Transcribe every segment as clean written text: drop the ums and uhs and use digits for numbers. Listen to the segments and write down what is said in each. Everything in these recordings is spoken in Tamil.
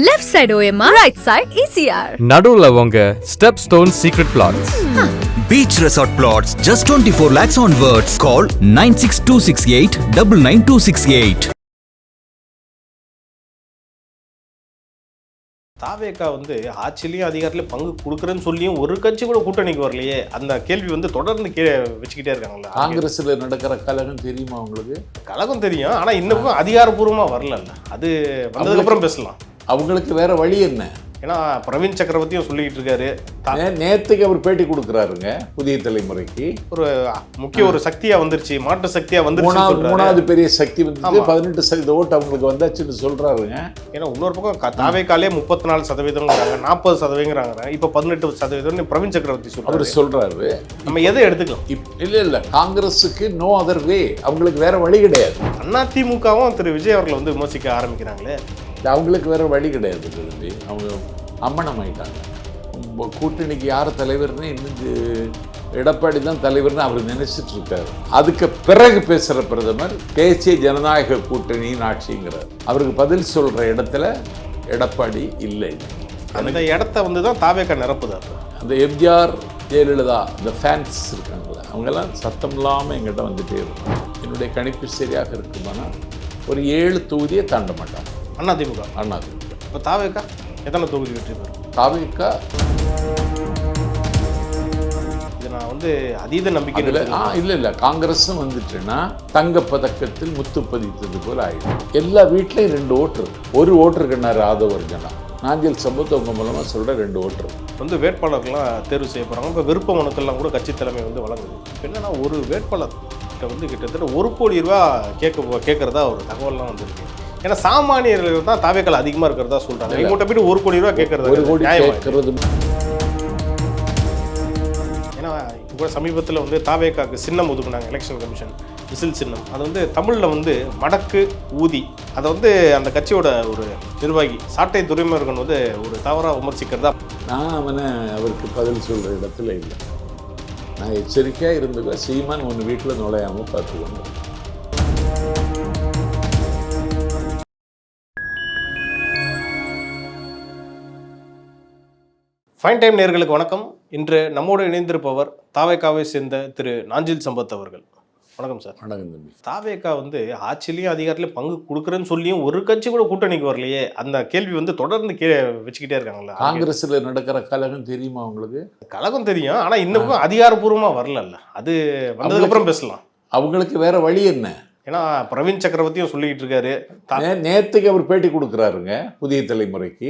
Left side OMR, right side ECR. நடுவுல உங்க step stone secret plots. Beach Resort Plots, just 24 lakhs onwards. Call 96268 99268. தாவேகா ஆட்சியிலையும் அதிகாரத்திலையும் பங்கு கொடுக்குறேன்னு சொல்லியும் ஒரு கட்சி கூட கூட்டணிக்கு வரலையே, அந்த கேள்வி தொடர்ந்து வச்சுக்கிட்டே இருக்காங்களா? காங்கிரஸ்ல நடக்கிற கலகம் தெரியுமா உங்களுக்கு? கலகம் தெரியும், ஆனா இன்னும் அதிகாரப்பூர்வமா வரல. அது வந்ததுக்கு அப்புறம் பேசலாம். அவங்களுக்கு வேற வழி என்ன? ஏன்னா பிரவீன் சக்கரவர்த்தியும் சொல்லிட்டு இருக்காரு. நேத்துக்கு அவர் பேட்டி கொடுக்குறாருங்க புதிய தலைமுறைக்கு. ஒரு சக்தியா வந்துருச்சு, மாற்று சக்தியா வந்துருச்சு. மூணாவது பெரிய சக்தி வந்து 18% ஓட்டு அவங்களுக்கு வந்தாச்சுன்னு சொல்றாருங்க. ஏன்னா இன்னொரு பக்கம் தாவேகாலே 34% 40%, இப்ப 18% பிரவீன் சக்கரவர்த்தி அவர் சொல்றாரு. நம்ம எதை எடுத்துக்கலாம்? இல்ல காங்கிரஸுக்கு நோ அதர் வே, அவங்களுக்கு வேற வழி கிடையாது. அதிமுகவும் திரு விஜய் அவர்களை விமர்சிக்க ஆரம்பிக்கிறாங்களே, அவங்களுக்கு வேற வழி கிடையாது. அவங்க அம்மனம் ஆயிட்டாங்க. கூட்டணிக்கு யார் தலைவர்னு இன்னும் எடப்பாடி தான் தலைவர்னு அவர் நினைச்சிட்டு இருக்காரு. அதுக்கு பிறகு பேசுற பிரதமர் தேசிய ஜனநாயக கூட்டணியின் ஆட்சிங்கிறார். அவருக்கு பதில் சொல்ற இடத்துல எடப்பாடி இல்லை. அந்த இடத்த தான் தாவேகா நிரப்புது. அந்த எம்ஜிஆர் ஜெயலலிதா இந்த ஃபேன்ஸ் இருக்காங்களா, அவங்கெல்லாம் சத்தம் இல்லாமல் எங்கிட்ட வந்துட்டே இருக்கும். என்னுடைய கணிப்பு சரியாக இருக்குமானா ஒரு 7 தொகுதியை தாண்ட மாட்டாங்க அதிமுக. இப்போ தாவேகா எத்தனை தொகுதி வெற்றி பெறும்? தாவேகா இது நான் அதீத நம்பிக்கை இல்லை காங்கிரஸும் வந்துட்டுன்னா தங்க பதக்கத்தில் முத்து பதித்தது போல ஆயிடும். எல்லா வீட்லையும் 2 ஓட்டர், ஒரு ஓட்டருக்குன்னாரு ஆதவர்ஜனா. நாஞ்சில் சம்பவத்தை உங்க மூலமா சொல்ற 2 ஓட்டர் வேட்பாளர்கள்லாம் தேர்வு செய்ய போறாங்க. இப்போ விருப்ப மனுக்கள்லாம் கூட கட்சி தலைமை வழங்குது. என்னன்னா ஒரு வேட்பாளர் கிட்டத்தட்ட 1 கோடி ரூபா கேட்கறதா ஒரு தகவல்லாம் வந்திருக்கு. ஏன்னா சாமானியர்கள் தான் தாவேக்கால அதிகமாக இருக்கிறதா சொல்றாங்க. இவங்கள்ட்ட போய்ட்டு 1 கோடி ரூபா கேட்கறது. ஏன்னா இப்போ சமீபத்தில் தாவேக்காக்கு சின்னம் ஒதுக்குனாங்க எலெக்ஷன் கமிஷன், விசில் சின்னம். அது தமிழில் மடக்கு ஊதி. அதை அந்த கட்சியோட ஒரு நிர்வாகி சாட்டை துரைமுருகன் ஒரு தவறாக விமர்சிக்கிறதா. நான் அவருக்கு பதில் சொல்கிற இடத்துல இல்லை. நான் எச்சரிக்கையாக இருந்துக்க சீமான் ஒன்று வீட்டில் நுழையாமல் பார்த்துக்கொண்டு. ஃபைன் டைம் நேயர்களுக்கு வணக்கம். இன்று நம்மோடு இணைந்திருப்பவர் தாவேகாவை சேர்ந்த திரு நாஞ்சில் சம்பத் அவர்கள். வணக்கம் சார். வணக்கம் தம்பி. தாவேகா ஆட்சியிலையும் அதிகாரத்திலையும் பங்கு கொடுக்குறேன்னு சொல்லியும் ஒரு கட்சி கூட கூட்டணிக்கு வரலையே, அந்த கேள்வி தொடர்ந்து வச்சுக்கிட்டே இருக்காங்களா? காங்கிரஸ்ல நடக்கிற கலகம் தெரியுமா உங்களுக்கு? கலகம் தெரியும், ஆனா இன்னும் அதிகாரப்பூர்வமா வரல. அது வந்ததுக்கு அப்புறம் பேசலாம். அவங்களுக்கு வேற வழி என்ன? ஏன்னா பிரவீன் சக்கரவர்த்தியும் சொல்லிட்டு இருக்காரு. நேத்துக்கு அவர் பேட்டி கொடுக்குறாருங்க புதிய தலைமுறைக்கு.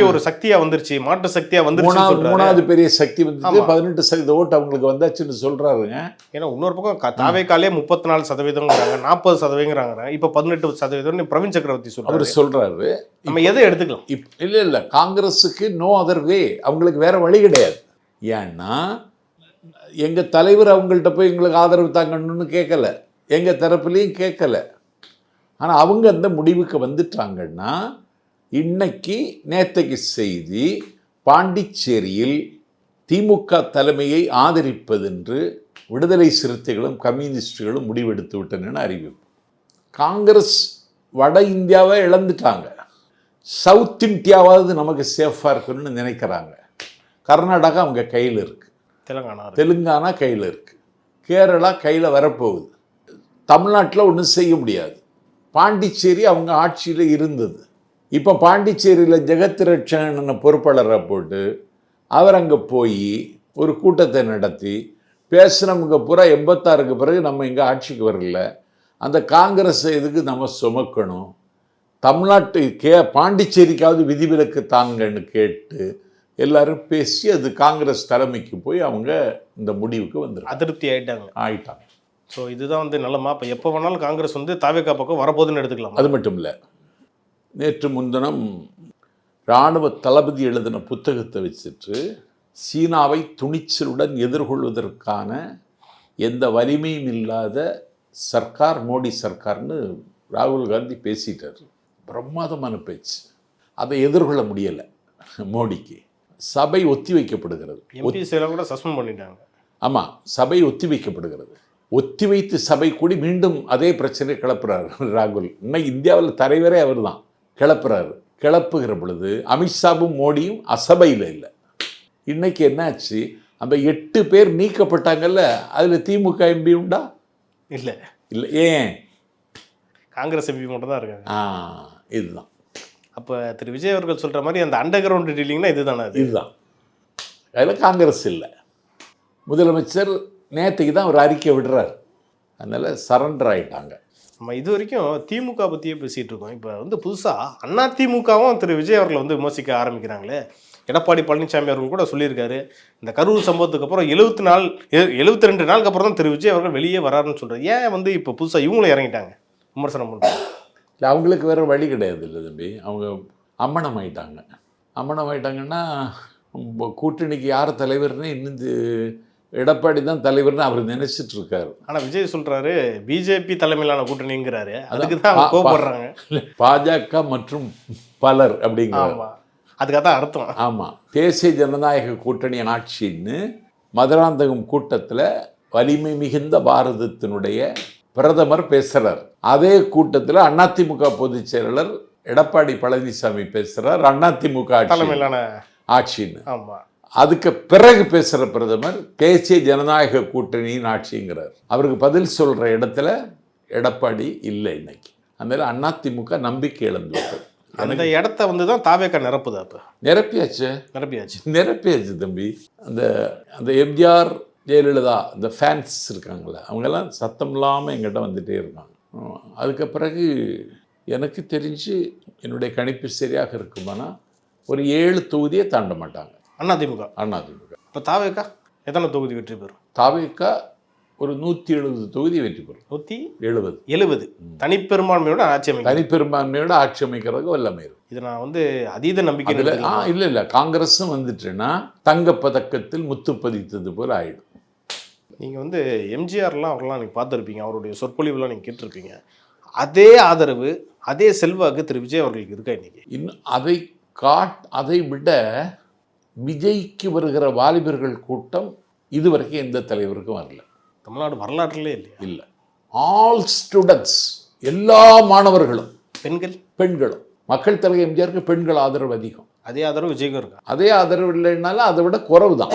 ஒரு சக்தியா வந்துருச்சு, மாற்று சக்தியா வந்துருச்சு. மூணாவது பெரிய சக்தி வந்து 18% ஓட்டு அவங்களுக்கு வந்தாச்சுன்னு சொல்றாருங்க. ஏன்னா இன்னொரு பக்கம் தாவேகாலே 34%, 40%, இப்ப 18% பிரவீன் சக்கரவர்த்தி அவர் சொல்றாரு. நம்ம எதை எடுத்துக்கலாம்? இல்ல காங்கிரஸுக்கு நோ அதர் வே, அவங்களுக்கு வேற வழி கிடையாது. ஏன்னா எங்க தலைவர் அவங்கள்ட்ட போய் எங்களுக்கு ஆதரவு தாங்கணும்னு கேட்கல, எங்க தரப்புலையும் கேட்கல. ஆனால் அவங்க அந்த முடிவுக்கு வந்துட்டாங்கன்னா, இன்னைக்கு நேற்றைக்கு செய்தி பாண்டிச்சேரியில் திமுக தலைமையை ஆதரிப்பதென்று விடுதலை சிறுத்தைகளும் கம்யூனிஸ்டுகளும் முடிவெடுத்து விட்டன அறிவிப்பு. காங்கிரஸ் வட இந்தியாவை இழந்துட்டாங்க, சவுத் இந்தியாவாவது நமக்கு சேஃபாக இருக்கணும்னு நினைக்கிறாங்க. கர்நாடகா அவங்க கையில் இருக்கு, தெலுங்கானா கையில் இருக்கு, கேரளா கையில் வரப்போகுது. தமிழ்நாட்டில் ஒன்றும் செய்ய முடியாது. பாண்டிச்சேரி அவங்க ஆட்சியில் இருந்தது. இப்போ பாண்டிச்சேரியில் ஜெகத்ரட்சணன் பொறுப்பாளராக போட்டு அவர் அங்கே போய் ஒரு கூட்டத்தை நடத்தி பேசுகிறவங்க பூரா 86க்கு பிறகு நம்ம இங்கே ஆட்சிக்கு வரல, அந்த காங்கிரஸை எதுக்கு நம்ம சுமக்கணும், தமிழ்நாட்டு பாண்டிச்சேரிக்காவது விதிவிலக்கு தாங்கன்னு கேட்டு எல்லாரும் பேசி அது காங்கிரஸ் தலைமைக்கு போய் அவங்க இந்த முடிவுக்கு வந்துடும். அதிருப்தி ஆயிட்டாங்க. ஸோ இதுதான் நல்லமா. இப்போ எப்போ வேணாலும் காங்கிரஸ் தாவேகா பக்கம் வரப்போகுதுன்னு எடுத்துக்கலாம். அது மட்டும் இல்லை, நேற்று முன்தினம் இராணுவ தளபதி எழுதின புத்தகத்தை வச்சுட்டு சீனாவை துணிச்சலுடன் எதிர்கொள்வதற்கான எந்த வலிமையும் இல்லாத சர்க்கார் மோடி சர்க்கார்னு ராகுல் காந்தி பேசிட்டார். பிரமாதமான பேச்சு. அதை எதிர்கொள்ள முடியலை மோடிக்கு. சபை ஒத்தி வைக்கப்படுகிறது. கூட சஸ்பெண்ட் பண்ணிட்டாங்க. ஆமாம், சபை ஒத்தி வைக்கப்படுகிறது. ஒத்தி வைத்து சபை கூடி மீண்டும் அதே பிரச்சனை கிளப்புறாரு ராகுல். இன்னைக்கு இந்தியாவில் தலைவரே அவர் தான் கிளப்புறாரு. கிளப்புகிற பொழுது அமித்ஷாவும் மோடியும் அசபையில் இல்லை. இன்னைக்கு என்னாச்சு, அந்த 8 பேர் நீக்கப்பட்டாங்கல்ல, அதில் திமுக எம்பி உண்டா? இல்லை இல்லை. ஏன்? காங்கிரஸ் எம்பி மட்டும் தான் இருக்காங்க. இதுதான். அப்போ திரு விஜய் அவர்கள் சொல்கிற மாதிரி அந்த அண்டர் கிரவுண்ட் டீலிங்னா இதுதானே? இதுதான். அதில் காங்கிரஸ் இல்லை. முதலமைச்சர் நேற்றுக்கு தான் ஒரு அறிக்கை விடுறார், அதனால் சரண்டர் ஆகிட்டாங்க. நம்ம இது வரைக்கும் திமுக பற்றியே பேசிகிட்டு இருக்கோம். இப்போ வந்து புதுசாக அதிமுகவும் திரு விஜய் அவர்களை வந்து விமர்சிக்க ஆரம்பிக்கிறாங்களே. எடப்பாடி பழனிசாமி அவர்கள் கூட சொல்லியிருக்காரு, இந்த கரூர் சம்பவத்துக்கு அப்புறம் 72 நாளுக்கு அப்புறம் தான் திரு விஜய் அவர்கள் வெளியே வராருன்னு சொல்கிறார். ஏன் வந்து இப்போ புதுசாக இவங்களும் இறங்கிட்டாங்க விமர்சனம் பண்ணுறாங்க? இல்லை, அவங்களுக்கு வேறு வழி கிடையாது. இல்லை தம்பி, அவங்க அம்மனம் ஆயிட்டாங்க. அம்மனம் ஆயிட்டாங்கன்னா கூட்டணிக்கு யார் தலைவர்னு இன்னும் எடப்பாடி தான் தலைவர்னு அவர் நினைச்சிட்டு இருக்காரு. ஆனால் விஜய் சொல்கிறாரு பிஜேபி தலைமையிலான கூட்டணிங்கிறாரு. அதுக்கு தான் அவங்க கோபப்படுறாங்க. பாஜக மற்றும் பலர் அப்படிங்கிறாங்க. அதுக்காக தான் அர்த்தம். ஆமாம், தேசிய ஜனநாயக கூட்டணி ஆட்சின்னு மதுராந்தகம் கூட்டத்தில் வலிமை மிகுந்த பாரதத்தினுடைய பிரதமர் பேசுகிறார். அதே கூட்டத்தில் அதிமுக பொதுச் செயலாளர் எடப்பாடி பழனிசாமி பேசுகிறார், அதிமுக தலைமையிலான ஆட்சின்னு. ஆமாம், அதுக்கு பிறகு பேசுகிற பிரதமர் தேசிய ஜனநாயக கூட்டணியின் ஆட்சிங்கிறார். அவருக்கு பதில் சொல்கிற இடத்துல எடப்பாடி இல்லை இன்னைக்கு. அதனால அதிமுக நம்பிக்கை இழந்து விட்டது. அந்த இடத்த வந்து தான் தாவேக்கா நிரப்புது. அப்போ நிரப்பியாச்சு தம்பி. அந்த எம்ஜிஆர் ஜெயலலிதா இந்த ஃபேன்ஸ் இருக்காங்களே, அவங்கெல்லாம் சத்தம் இல்லாமல் எங்கிட்ட வந்துகிட்டே இருக்காங்க. அதுக்கு பிறகு எனக்கு தெரிஞ்சு என்னுடைய கணிப்பு சரியாக இருக்குமானா ஒரு 7 தொகுதியை தாண்ட மாட்டாங்க அதிமுக. இப்போ தாவேக்கா எத்தனை தொகுதி வெற்றி பெறும்? தாவேக்கா ஒரு 170 தொகுதி வெற்றி பெறும். 170 தனிப்பெரும்பான்மையோட ஆட்சி அமைக்கும். தனிப்பெரும்பான்மையோட ஆட்சி அமைக்கிறதுக்கு வல்லமை இருக்கும். இது நான் வந்து அதீத நம்பிக்கை இல்லை காங்கிரஸும் வந்துட்டுன்னா தங்கப்பதக்கத்தில் முத்து பதித்தது போல் ஆயிடும். நீங்கள் வந்து எம்ஜிஆர்லாம் அவரெல்லாம் நீங்கள் பார்த்துருப்பீங்க, அவருடைய சொற்பொழிவுலாம் நீங்கள் கேட்டிருப்பீங்க. அதே ஆதரவு அதே செல்வாக்கு திரு விஜய் அவர்களுக்கு இருக்கா இன்னைக்கு? இன்னும் அதை விட விஜய்க்கு வருகிற வாலிபர்கள் கூட்டம் இதுவரைக்கும் எந்த தலைவருக்கும் வரல. தமிழ்நாடு வரலாற்றிலே இல்லையா? இல்லை. ஆல் ஸ்டூடெண்ட்ஸ், எல்லா மாணவர்களும் பெண்களும் மக்கள் தலைவர் எம்ஜிஆருக்கு பெண்கள் ஆதரவு அதிகம். அதே ஆதரவு விஜய்க்கும் இருக்கா? அதே ஆதரவு இல்லைன்னாலும் அதை விட குறைவு தான்.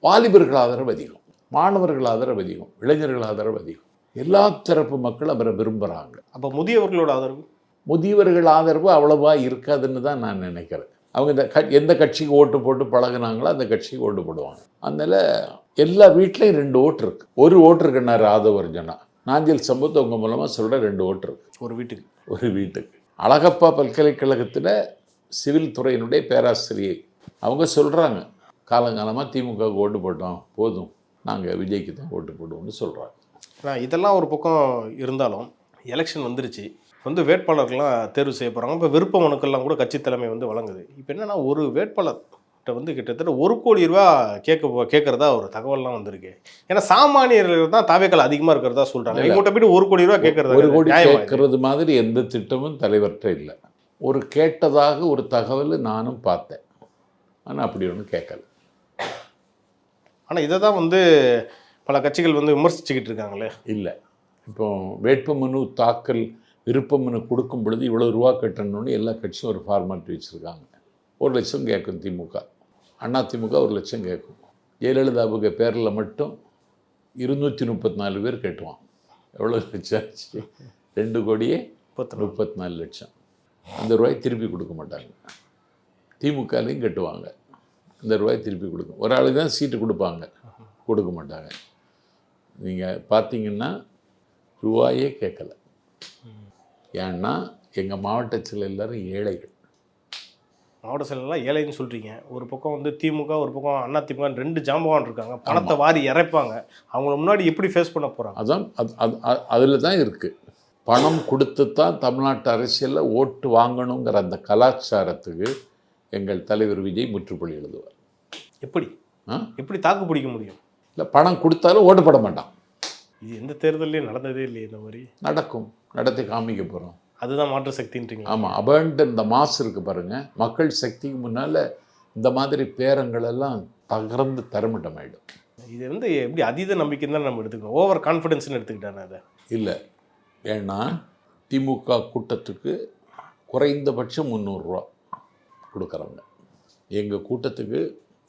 வாலிபர்கள் ஆதரவு அதிகம், மாணவர்கள் ஆதரவு அதிகம், இளைஞர்கள் ஆதரவு அதிகம். எல்லா தரப்பு மக்கள் அவரை விரும்புகிறாங்க. அப்போ முதியவர்களோட ஆதரவு? முதியவர்கள் ஆதரவு அவ்வளவா இருக்காதுன்னு தான் நான் நினைக்கிறேன். அவங்க எந்த கட்சிக்கு ஓட்டு போட்டு பழகுனாங்களோ அந்த கட்சிக்கு ஓட்டு போடுவாங்க. அதனால் எல்லா வீட்லேயும் 2 ஓட்டு இருக்குது. ஒரு ஓட்டு இருக்குன்னாரு ஆதவர்ஜனா. நாஞ்சில் சம்பவத்தை உங்கள் மூலமாக சொல்கிற 2 ஓட்டு இருக்குது ஒரு வீட்டுக்கு. அழகப்பா பல்கலைக்கழகத்தில் சிவில் துறையினுடைய பேராசிரியை அவங்க சொல்கிறாங்க, காலங்காலமாக திமுகவுக்கு ஓட்டு போட்டோம், போதும் நாங்கள் விஜய்க்கு தான் ஓட்டு போடுவோம்னு சொல்கிறாங்க. இதெல்லாம் ஒரு பக்கம் இருந்தாலும் எலெக்ஷன் வந்துருச்சு, வந்து வேட்பாளர்கள்லாம் தேர்வு செய்ய போகிறாங்க. இப்போ விருப்ப மனுக்கள்லாம் கூட கட்சி தலைமை வந்து வழங்குது. இப்போ என்னென்னா ஒரு வேட்பாளர்கிட்ட வந்து கிட்டத்தட்ட 1 கோடி ரூபா கேட்குறதா ஒரு தகவல்லாம் வந்திருக்கு. ஏன்னா சாமானியர்கள் தான் தாவேக்கள் அதிகமாக இருக்கிறதா சொல்கிறாங்க. இவங்ககிட்ட போய்ட்டு 1 கோடி ரூபா கேட்குறது, 1 கோடி கேட்கறது மாதிரி எந்த திட்டமும் தலைவர்கிட்ட இல்லை. ஒரு கேட்டதாக ஒரு தகவல் நானும் பார்த்தேன், ஆனால் அப்படி ஒன்றும் கேட்கல. ஆனால் இதை தான் வந்து பல கட்சிகள் வந்து விமர்சிச்சுக்கிட்டு இருக்காங்களே. இல்லை, இப்போ வேட்புமனு தாக்கல் விருப்ப மனு கொடுக்கும் பொழுது இவ்வளோ ரூபா கட்டணும்னு எல்லா கட்சியும் ஒரு ஃபார்மாலிட்டி வச்சுருக்காங்க. 1 லட்சம் கேட்கும் திமுக, அதிமுக 1 லட்சம் கேட்கும். ஜெயலலிதாவுக்கு பேரில் மட்டும் 234 பேர் கேட்டுவான். எவ்வளோ லட்சம் ஆச்சு? 2 கோடியே 34 லட்சம். அந்த ரூபாய் திருப்பி கொடுக்க மாட்டாங்க. திமுகலையும் கட்டுவாங்க, அந்த ரூபாய் திருப்பி கொடுக்கும். ஒரு ஆளுக்கு தான் சீட்டு கொடுப்பாங்க, கொடுக்க மாட்டாங்க. நீங்கள் பார்த்தீங்கன்னா ரூபாயே கேட்கலை. ஏன்னா எங்கள் மாவட்டத்தில் எல்லோரும் ஏழைகள். மாவட்ட செயலெல்லாம் ஏழைன்னு சொல்கிறீங்க. ஒரு பக்கம் வந்து திமுக, ஒரு பக்கம் அதிமுக, 2 ஜாம்பவான் இருக்காங்க. பணத்தை வாரி இறைப்பாங்க. அவங்கள முன்னாடி எப்படி ஃபேஸ் பண்ண போகிறாங்க? அதான் அதில் தான் இருக்குது. பணம் கொடுத்து தான் தமிழ்நாட்டு அரசியலில் ஓட்டு வாங்கணுங்கிற அந்த கலாச்சாரத்துக்கு எங்கள் தலைவர் விஜய் முற்றுப்புள்ளி எழுதுவார். எப்படி தாக்கு பிடிக்க முடியும்? இல்லை, பணம் கொடுத்தாலும் ஓட்டு போட மாட்டான். இது எந்த தேர்தலையும் நடந்ததே இல்லையே. இந்த மாதிரி நடக்கும், நடத்தி காமிக்க போகிறோம். அதுதான் மாற்று சக்தின்றீங்க? ஆமாம், அபண்ட் இந்த மாசு இருக்குது பாருங்கள். மக்கள் சக்திக்கு முன்னால் இந்த மாதிரி பேரங்களெல்லாம் தகர்ந்து தரமட்டமாயிடும். இது வந்து எப்படி அதீத நம்பிக்கைன்னு தான் நம்ம எடுத்துக்கணும். ஓவர் கான்ஃபிடென்ஸ்னு எடுத்துக்கிட்டானே அதை? இல்லை, ஏன்னா திமுக கூட்டத்துக்கு குறைந்தபட்சம் 300 ரூபா கொடுக்குறவங்க. எங்கள் கூட்டத்துக்கு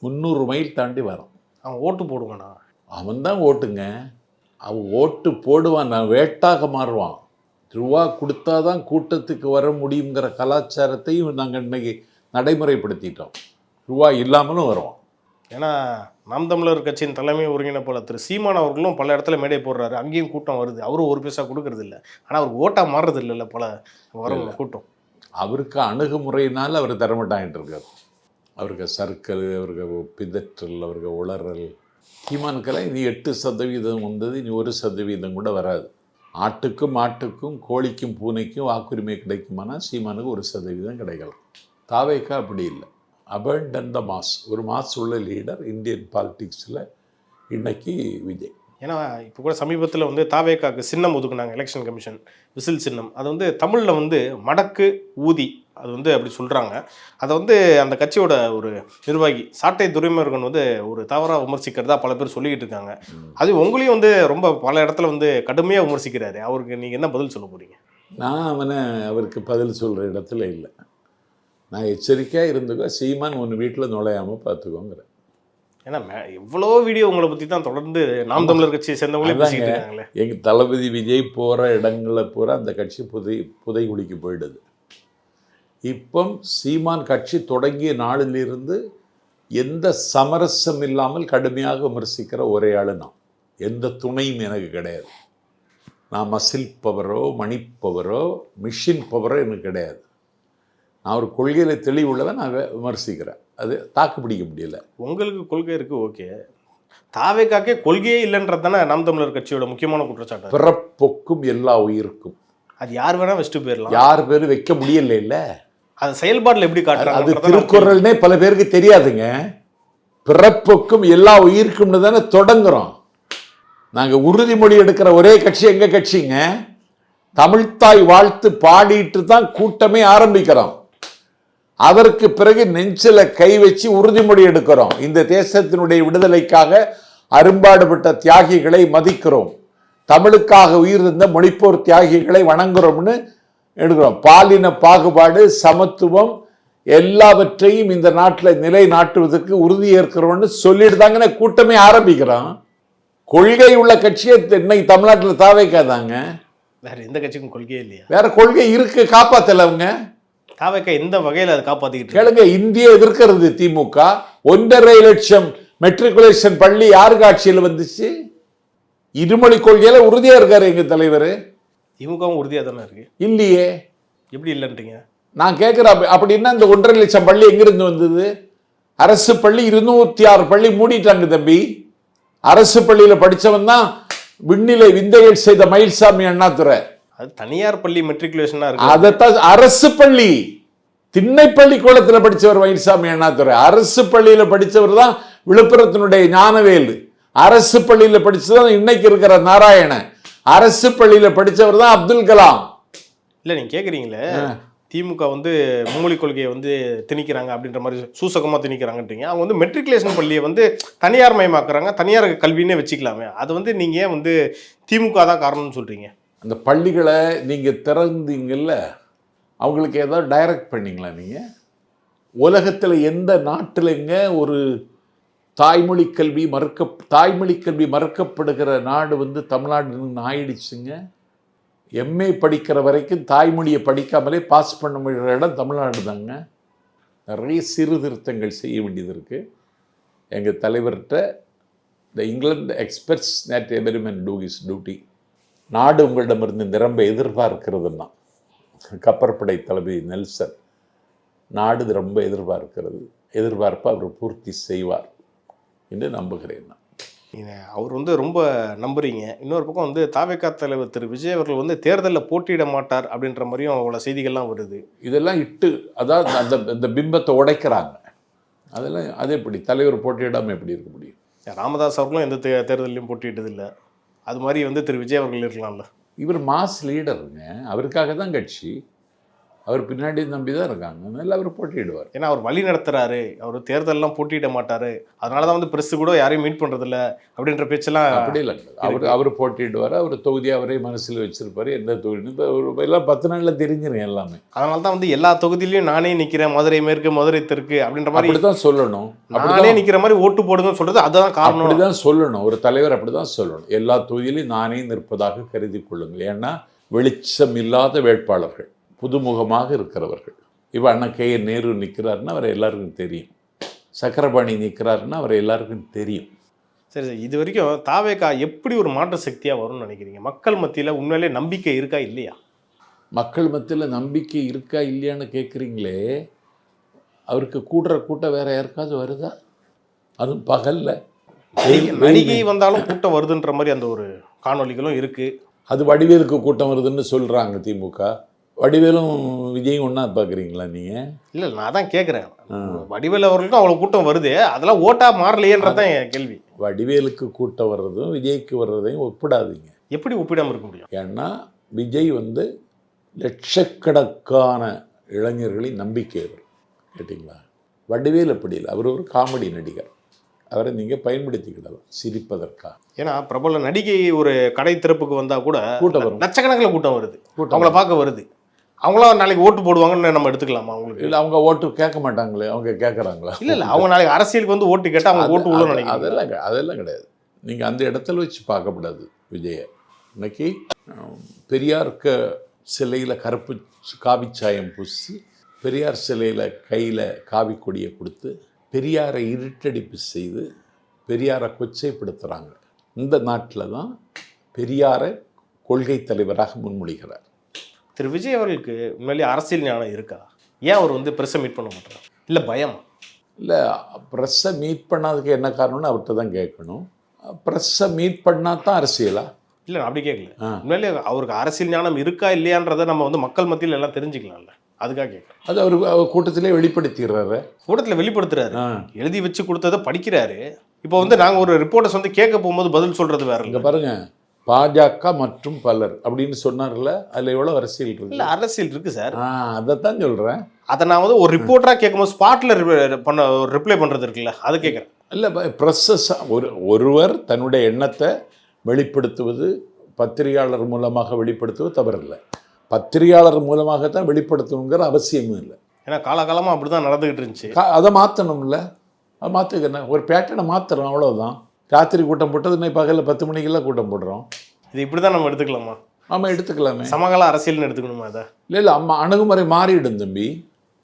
300 மைல் தாண்டி வரோம். அவன் ஓட்டு போடுவானா? அவன் தான் ஓட்டுங்க. அவன் ஓட்டு போடுவான், நான் வேட்டாக மாறுவான். ரூபா கொடுத்தா தான் கூட்டத்துக்கு வர முடியுங்கிற கலாச்சாரத்தையும் நாங்கள் இன்னைக்கு நடைமுறைப்படுத்திட்டோம். ரூபா இல்லாமலும் வருவான். ஏன்னா நாம் தமிழர் கட்சியின் தலைமை ஒருங்கிணைப்பாளர் திரு சீமான் அவர்களும் பல இடத்துல மேடை போடுறாரு, அங்கேயும் கூட்டம் வருது. அவரும் ஒரு பைசா கொடுக்கறது இல்லை, ஆனால் அவருக்கு ஓட்டாக மாறுறது இல்லைல்ல பல வரும் கூட்டம். அவருக்கு அணுகுமுறையினால் அவர் தரமாட்டாங்கிட்டு இருக்கார். அவருக்கு சர்க்கல், அவருக்கு பிதற்றல், அவருக்கு உளறல். சீமானுக்கெல்லாம் இது 8% வந்தது, இனி 1% கூட வராது. ஆட்டுக்கும் மாட்டுக்கும் கோழிக்கும் பூனைக்கும் வாக்குரிமை கிடைக்குமானா சீமானுக்கு 1% கிடைக்கலாம். தாவேக்கா அப்படி இல்லை. அபண்டன் த மாஸ், ஒரு மாஸ் உள்ள லீடர் இந்தியன் பாலிடிக்ஸில் இன்னைக்கு விஜய். ஏன்னா இப்போ கூட சமீபத்தில் வந்து தாவேக்காக்கு சின்னம் ஒதுக்குனாங்க எலெக்ஷன் கமிஷன், விசில் சின்னம். அது வந்து தமிழில் வந்து மடக்கு ஊதி, அது வந்து அப்படி சொல்கிறாங்க. அதை வந்து அந்த கட்சியோட ஒரு நிர்வாகி சாட்டை துரைமுருகன் வந்து ஒரு தவறாக விமர்சிக்கிறதா பல பேர் சொல்லிக்கிட்டு இருக்காங்க. அது உங்களையும் வந்து ரொம்ப பல இடத்துல வந்து கடுமையாக விமர்சிக்கிறாரு. அவருக்கு நீங்கள் என்ன பதில் சொல்ல போகிறீங்க? நான் அவருக்கு பதில் சொல்கிற இடத்துல இல்லை. நான் எச்சரிக்கையாக இருந்துக்கோ, சீமான் ஒன்று வீட்டில் நுழையாமல் பார்த்துக்கோங்கிறேன். ஏன்னா எவ்வளோ வீடியோ உங்களை பற்றி தான் தொடர்ந்து நாம் தமிழர் கட்சியை சேர்ந்தவங்களே பேசிக்கிட்டு இருக்காங்களே. எங்கள் தளபதி விஜய் போகிற இடங்களில் பூரா அந்த கட்சி புதைகுழிக்கு போயிடுது. இப்போ சீமான் கட்சி தொடங்கிய நாளிலிருந்து எந்த சமரசம் இல்லாமல் கடுமையாக விமர்சிக்கிற ஒரே ஆள் நான். எந்த துணையும் எனக்கு கிடையாது. நான் மசில் பவரோ மணி பவரோ மிஷின் பவரோ எனக்கு கிடையாது. நான் ஒரு கொள்கையில் தெளிவுள்ளதை நான் விமர்சிக்கிறேன். அது தாக்கு பிடிக்க முடியல. உங்களுக்கு கொள்கை இருக்குது, ஓகே. தாவேக்காக்கே கொள்கையே இல்லைன்றது தானே நாம் தமிழர் கட்சியோட முக்கியமான குற்றச்சாட்டு. பிறப்பொக்கும் எல்லா உயிருக்கும், அது யார் வேணா வச்சுட்டு போயிடலாம். யார் பேரும் வைக்க முடியல. இல்லை, அது செயல்பாட்டில் எப்படி காட்டுறாங்க? அது திருக்குறள்னே பல பேருக்கு தெரியாதுங்க. பிறப்பொக்கும் எல்லா உயிருக்கும்னு தானே தொடங்குறோம். நாங்கள் உறுதிமொழி எடுக்கிற ஒரே கட்சி எங்க கட்சிங்க. தமிழ்த்தாய் வாழ்த்து பாடிட்டு தான் கூட்டமே ஆரம்பிக்கிறோம். அதற்கு பிறகு நெஞ்சில கை வச்சு உறுதிமொழி எடுக்கிறோம். இந்த தேசத்தினுடைய விடுதலைக்காக அரும்பாடுபட்ட தியாகிகளை மதிக்கிறோம், தமிழுக்காக உயிர் இருந்த மொழிப்போர் தியாகிகளை வணங்குறோம்னு எடுக்கிறோம். பாலின பாகுபாடு, சமத்துவம் எல்லாவற்றையும் இந்த நாட்டில் நிலைநாட்டுவதற்கு உறுதி ஏற்கிறோம்னு சொல்லிட்டு தாங்க கூட்டமே ஆரம்பிக்கிறோம். கொள்கை உள்ள கட்சியை இன்னைக்கு தமிழ்நாட்டில் தாவேக்காதாங்க. வேற எந்த கட்சிக்கும் கொள்கையே இல்லையா? வேற கொள்கை இருக்கு, காப்பாத்தல அவங்க. தாவேக்கா எந்த வகையில் அதை காப்பாத்திக்கிட்டு கேளுங்க. இந்திய எதிர்க்கிறது திமுக. 1.5 லட்சம் மெட்ரிகுலேஷன் பள்ளி யாருக்கு ஆட்சியில் வந்துச்சு? இருமொழி கொள்கையில உறுதியா இருக்காரு எங்க தலைவர். திமுகவும் உறுதியாக தானே இருக்கு. இல்லையே. எப்படி இல்லைன்றீங்க? நான் கேட்கிறேன், அப்படின்னா இந்த 1.5 லட்சம் பள்ளி எங்கிருந்து வந்தது? அரசு பள்ளி 206 பள்ளி மூடிட்டாங்க தம்பி. அரசு பள்ளியில படிச்சவன் தான் விண்ணிலை விந்தைகள் செய்த மயில்சாமி அண்ணாதுரை. அது தனியார் பள்ளி மெட்ரிகுலேஷனா இருக்கு. அதைத்தான் அரசு பள்ளி, திண்ணைப்பள்ளி கோலத்துல படிச்சவர் மயில்சாமி அண்ணாதுரை. அரசு பள்ளியில படிச்சவர் தான் விழுப்புரத்தினுடைய ஞானவேலு. அரசு பள்ளியில படிச்சதான் இன்னைக்கு இருக்கிற நாராயணன். அரசு பள்ளியில படிச்சவர் தான் அப்துல் கலாம். இல்ல நீங்க கேக்குறீங்களே, திமுக வந்து மும்மொழி கொள்கையை வந்து திணிக்கிறாங்க அப்படின்ற மாதிரி சூசகமாக திணிக்கிறாங்கன்றீங்க. அவங்க வந்து மெட்ரிகுலேஷன் பள்ளியை வந்து தனியார் மயமாக்குறாங்க, தனியார் கல்வின்னே வச்சுக்கலாமே. அது வந்து நீங்கள் ஏன் வந்து திமுக தான் காரணம்னு சொல்கிறீங்க? அந்த பள்ளிகளை நீங்கள் திறந்தீங்கல்ல, அவங்களுக்கு ஏதாவது டைரக்ட் பண்ணீங்களா நீங்கள்? உலகத்தில் எந்த நாட்டிலங்க ஒரு தாய்மொழி கல்வி மறுக்கப்படுகிற நாடு வந்து தமிழ்நாடுன்னு ஆயிடுச்சுங்க. எம்ஏ படிக்கிற வரைக்கும் தாய்மொழியை படிக்காமலே பாஸ் பண்ண முடிகிற இடம் தமிழ்நாடு தாங்க. நிறைய சீர்திருத்தங்கள் செய்ய வேண்டியது இருக்குது. எங்கள் தலைவர்கிட்ட the England expects that every man do his duty. நாடு உங்களிடமிருந்து நிரம்ப எதிர்பார்க்கிறதுனா, கப்பற்படை தளபதி நெல்சன், நாடு ரொம்ப எதிர்பார்ப்பை அவர் பூர்த்தி செய்வார் என்று நம்புகிறேன் நான். அவர் வந்து ரொம்ப நம்புறீங்க. இன்னொரு பக்கம் வந்து தாவேக்கா தலைவர் திரு விஜய் அவர்கள் வந்து தேர்தலில் போட்டியிட மாட்டார் அப்படின்ற மாதிரியும் அவ்வளோ செய்திகள்லாம் வருது. இதெல்லாம் அதாவது அந்த பிம்பத்தை உடைக்கிறாங்க. அதெல்லாம் அது எப்படி தலைவர் போட்டியிடாமல் எப்படி இருக்க முடியும்? ராமதாஸ் அவர்களும் எந்த தேர்தலையும் போட்டியிட்டது இல்லை. அது மாதிரி வந்து திரு விஜய் அவர்கள் இருக்கலாம்ல. இவர் மாஸ் லீடருங்க, அவருக்காக தான் கட்சி. அவர் பின்னாடி நம்பி தான் இருக்காங்க. அதனால அவர் போட்டியிடுவார். ஏன்னா அவர் வழி நடத்துறாரு, அவர் தேர்தலெல்லாம் போட்டியிட மாட்டாரு, அதனால தான் வந்து பிரஸ் கூட யாரையும் மீட் பண்றதில்ல அப்படின்ற பேச்செல்லாம் அப்படி இல்லை. அவர் போட்டியிடுவார். அவர் தொகுதி அவரே மனசில் வச்சிருப்பாரு. எந்த தொகுதின்னு இப்போ எல்லாம் 10 நாளில் தெரிஞ்சிடும் எல்லாமே. அதனால தான் வந்து எல்லா தொகுதியிலையும் நானே நிக்கிறேன், மதுரை மேற்கு மதுரை தெற்கு அப்படின்ற மாதிரி அப்படிதான் சொல்லணும். நானே நிக்கிற மாதிரி ஓட்டு போடுங்கன்னு சொல்றது அதுதான் காரணம். அப்படிதான் சொல்லணும். ஒரு தலைவர் அப்படிதான் சொல்லணும். எல்லா தொகுதியிலையும் நானே நிற்பதாக கருதி கொள்ளுங்கள். ஏன்னா வெளிச்சம் இல்லாத வேட்பாளர்கள், புதுமுகமாக இருக்கிறவர்கள். இப்போ அண்ணன் கே என் நேரு நிற்கிறாருன்னா அவரை எல்லாருக்கும் தெரியும். சக்கரபாணி நிற்கிறாருன்னா அவரை எல்லாருக்கும் தெரியும். சரி சரி, இது வரைக்கும் தாவேகா எப்படி ஒரு மாற்று சக்தியாக வரும்னு நினைக்கிறீங்க? மக்கள் மத்தியில் உண்மையிலே நம்பிக்கை இருக்கா இல்லையா? மக்கள் மத்தியில் நம்பிக்கை இருக்கா இல்லையான்னு கேட்குறீங்களே, அவருக்கு கூட்டம் வேற யாருக்காவது வருதா? அதுவும் பகலில் நடிகை வந்தாலும் கூட்டம் வருதுன்ற மாதிரி அந்த ஒரு காணொலிகளும் இருக்கு. அது வடிவேலுக்கு கூட்டம் வருதுன்னு சொல்கிறாங்க திமுக. வடிவேலும் விஜயும் ஒன்றா பார்க்குறீங்களா நீங்கள்? இல்லை, நான் தான் கேட்குறேன். வடிவேல் அவர்களுக்கும் அவ்வளோ கூட்டம் வருது, அதெல்லாம் ஓட்டா மாறலையேன்றதான் என் கேள்வி. வடிவேலுக்கு கூட்டம் வர்றதும் விஜய்க்கு வர்றதையும் ஒப்பிடாதீங்க. எப்படி ஒப்பிடாமல் இருக்க முடியும்? ஏன்னா விஜய் வந்து லட்சக்கணக்கான இளைஞர்களின் நம்பிக்கை அவர். கேட்டிங்களா? வடிவேல் அப்படி இல்லை. அவர் ஒரு காமெடி நடிகர். அவரை நீங்கள் பயன்படுத்திக்கிடலாம் சிரிப்பதற்காக. ஏன்னா பிரபல நடிகை ஒரு கடை திறப்புக்கு வந்தால் கூட கூட்டம் வரும். லட்சக்கணக்கில் கூட்டம் வருது, அவங்கள பார்க்க வருது. அவங்களாம் நாளைக்கு ஓட்டு போடுவாங்கன்னு நம்ம எடுத்துக்கலாமா? அவங்களுக்கு இல்லை, அவங்க ஓட்டு கேட்க மாட்டாங்களே. அவங்க கேட்குறாங்களா? இல்லை, அவங்க நாளைக்கு அரசியலுக்கு வந்து ஓட்டு கேட்டால் அவங்க ஓட்டு உள்ள நினைக்கிறேன். அதெல்லாம் கிடையாது. நீங்கள் அந்த இடத்துல வச்சு பார்க்கக்கூடாது விஜயை. இன்னைக்கு பெரியார்க்க சிலையில் கருப்பு காவிச்சாயம் பூசி, பெரியார் சிலையில் கையில் காவி கொடியை கொடுத்து, பெரியாரை இருட்டடிப்பு செய்து பெரியாரை கொச்சைப்படுத்துகிறாங்க. இந்த நாட்டில் தான் பெரியாரை கொள்கை தலைவராக முன்மொழிகிறார். திரு விஜய் அவர்களுக்கு உண்மையிலேயே அரசியல் ஞானம் இருக்கா? ஏன் அவர் வந்து ப்ரெஸ்ஸை மீட் பண்ண மாட்டார்? இல்லை பயம்? இல்லை, ப்ரெஸ்ஸை மீட் பண்ணாததுக்கு என்ன காரணம்னு அவர்கிட்ட தான் கேட்கணும். ப்ரெஸ்ஸை மீட் பண்ணால் தான் அரசியலா? இல்லை, நான் அப்படி கேட்கல. உண்மையிலே அவருக்கு அரசியல் ஞானம் இருக்கா இல்லையான்றதை நம்ம வந்து மக்கள் மத்தியில் எல்லாம் தெரிஞ்சுக்கலாம்ல, அதுக்காக கேட்குறேன். அது அவர் கூட்டத்திலே வெளிப்படுத்திடுறாரு. கூட்டத்தில் வெளிப்படுத்துறாரு, எழுதி வச்சு கொடுத்ததை படிக்கிறாரு. இப்போ வந்து நாங்கள் ஒரு ரிப்போர்ட்டர்ஸ் வந்து கேட்க போகும்போது பதில் சொல்றது வேற. இங்கே பாருங்க, பாஜக மற்றும் பலர் அப்படின்னு சொன்னார்ல, அதில் எவ்வளோ அரசியல் இருக்கு? இல்லை, அரசியல் இருக்கு சார். அதைத்தான் சொல்கிறேன். அதை நான் வந்து ஒரு ரிப்போர்ட்டராக கேட்கும்போது ஸ்பாட்டில் பண்ண ரிப்ளை பண்ணுறது இருக்குல்ல, அது கேட்குறேன். இல்லை, ப்ரெஸ்ஸஸ் ஒருவர் தன்னுடைய எண்ணத்தை வெளிப்படுத்துவது, பத்திரிகையாளர் மூலமாக வெளிப்படுத்துவது தவறில்லை. பத்திரிகையாளர் மூலமாக தான் வெளிப்படுத்தணுங்கிற அவசியமும் இல்லை. ஏன்னா காலகாலமாக அப்படி தான் நடந்துக்கிட்டு இருந்துச்சு. அதை மாற்றணும்ல. அதை மாற்றிக்கணும். ஒரு பேட்டர்னை மாற்றுறோம், அவ்வளோதான். ராத்திரி கூட்டம் போட்டது இன்னைக்கு பகலில் 10 மணிக்கெல்லாம் கூட்டம் போடுறோம். இது இப்படி தான் நம்ம எடுத்துக்கலாமா? ஆமாம், எடுத்துக்கலாமே. சமகால அரசியல்னு எடுத்துக்கணுமா? அதை இல்லை, அணுகுமுறை மாறிடும் தம்பி.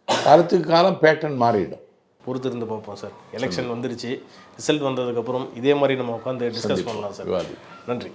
காலத்துக்கு காலம் பேட்டர்ன் மாறிடும். பொறுத்து இருந்து பார்ப்போம் சார். எலெக்ஷன் வந்துருச்சு, ரிசல்ட் வந்ததுக்கப்புறம் இதே மாதிரி நம்ம உட்காந்து டிஸ்கஸ் பண்ணலாம் சார். நன்றி.